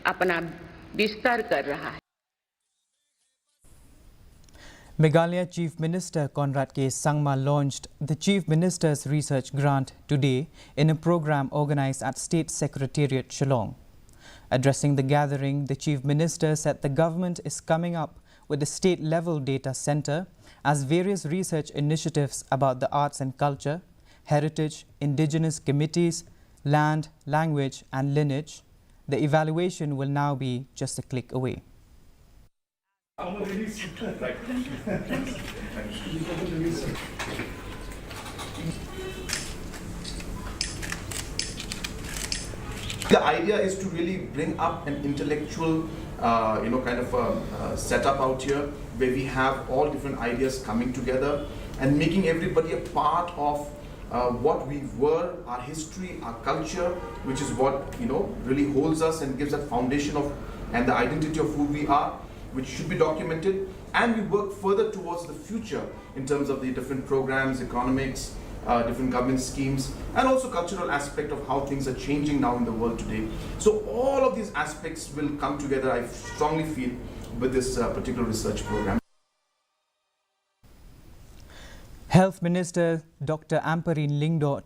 अपना विस्तार कर रहा है। Meghalaya Chief Minister Conrad Sangma launched the Chief Minister's Research Grant today in a program organized at State Secretariat, Shillong. Addressing the gathering, the Chief Minister said the government is coming up with a state-level data center as various research initiatives about the arts and culture, heritage, indigenous committees, land, language and lineage. The evaluation will now be just a click away. The idea is to really bring up an intellectual, kind of a setup out here where we have all different ideas coming together and making everybody a part of what we were, our history, our culture, which is what really holds us and gives that foundation of and the identity of who we are, which should be documented, and we work further towards the future in terms of the different programs, economics, different government schemes, and also cultural aspect of how things are changing now in the world today. So all of these aspects will come together, I strongly feel, with this particular research program. Health Minister Dr. Ampareen Lingdo